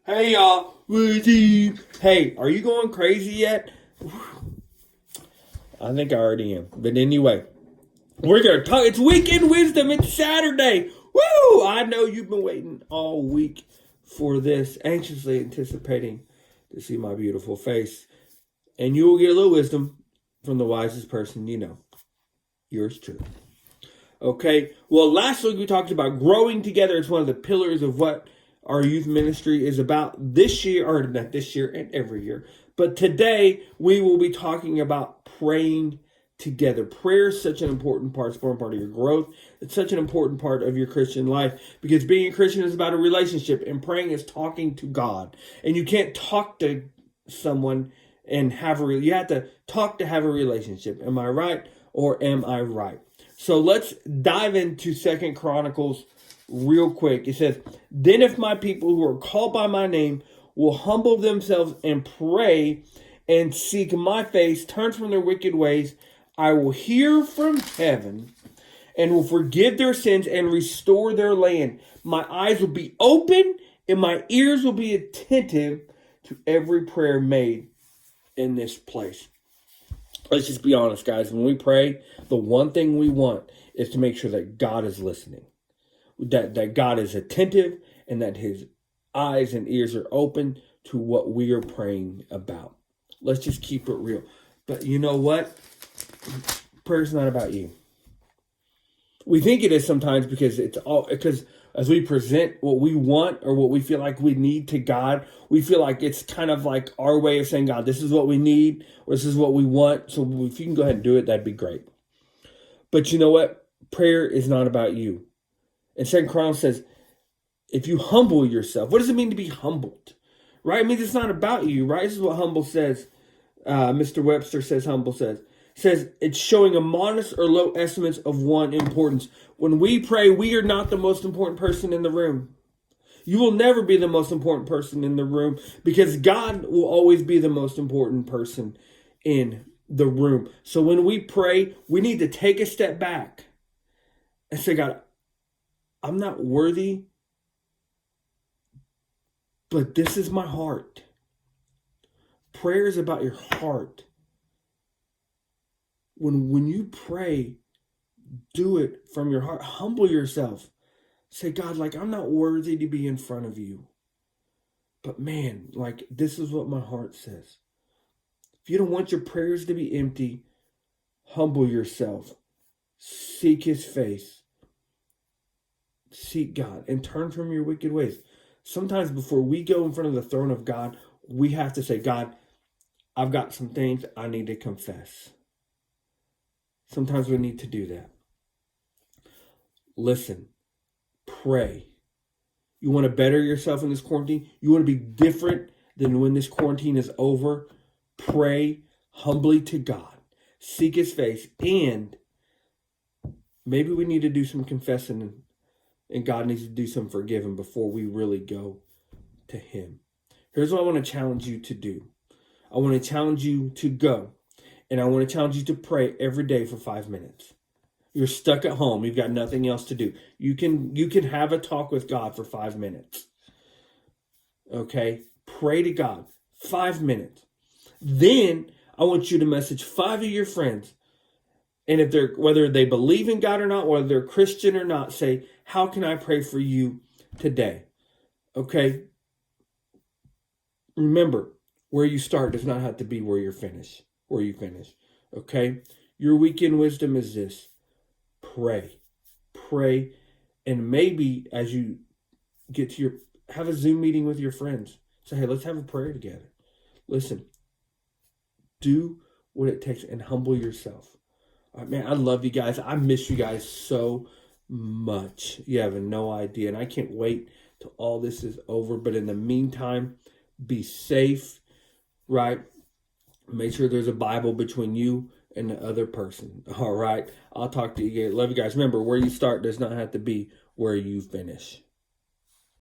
Hey y'all, hey, are you going crazy yet? I think I already am. But anyway, we're gonna talk. It's Weekend Wisdom. It's Saturday. Woo! I know you've been waiting all week for this, anxiously anticipating to see my beautiful face, and you will get a little wisdom from the wisest person you know. Yours truly. Okay. Well, last week we talked about growing together. It's one of the pillars of what our youth ministry is about this year, or not this year and every year. But today we will be talking about praying together. Prayer is such an important part. It's an important part of your growth. It's such an important part of your Christian life because being a Christian is about a relationship, and praying is talking to God. And you can't talk to someone and you have to talk to have a relationship. Am I right or am I right? So let's dive into Second Chronicles real quick. It says, "Then if my people who are called by my name will humble themselves and pray and seek my face, turn from their wicked ways, I will hear from heaven and will forgive their sins and restore their land. My eyes will be open and my ears will be attentive to every prayer made in this place." Let's just be honest, guys. When we pray, the one thing we want is to make sure that God is listening, that God is attentive, and that his eyes and ears are open to what we are praying about. Let's just keep it real. But you know what? Prayer's not about you. We think it is sometimes because as we present what we want or what we feel like we need to God, we feel like it's kind of like our way of saying, God, this is what we need, or this is what we want. So if you can go ahead and do it, that'd be great. But you know what? Prayer is not about you. And Second Chronicles says, if you humble yourself, what does it mean to be humbled? Right? It means it's not about you, right? This is what humble says. Mr. Webster says humble says it's showing a modest or low estimates of one importance. When we pray, we are not the most important person in the room. You will never be the most important person in the room because God will always be the most important person in the room. So when we pray, we need to take a step back and say, God, I'm not worthy, but this is my heart. Prayer is about your heart. When you pray, do it from your heart. Humble yourself. Say, God, I'm not worthy to be in front of you. But man, this is what my heart says. If you don't want your prayers to be empty, humble yourself. Seek his face. Seek God and turn from your wicked ways. Sometimes before we go in front of the throne of God, we have to say, God, I've got some things I need to confess. Sometimes we need to do that. Listen, pray. You want to better yourself in this quarantine? You want to be different than when this quarantine is over? Pray humbly to God. Seek his face. And maybe we need to do some confessing and God needs to do some forgiving before we really go to him. Here's what I want to challenge you to do. I want to challenge you to go. And I want to challenge you to pray every day for 5 minutes. You're stuck at home. You've got nothing else to do. You can have a talk with God for 5 minutes. Okay? Pray to God. 5 minutes. Then I want you to message 5 of your friends. And whether they believe in God or not, whether they're Christian or not, say, how can I pray for you today? Okay? Remember, where you start does not have to be where you finish. Okay? Your weekend wisdom is this. Pray. And maybe as you get to have a Zoom meeting with your friends. Say, hey, let's have a prayer together. Listen, do what it takes and humble yourself. All right, man, I love you guys. I miss you guys so much. You have no idea. And I can't wait till all this is over. But in the meantime, be safe, right? Make sure there's a Bible between you and the other person. All right. I'll talk to you again. Love you guys. Remember, where you start does not have to be where you finish.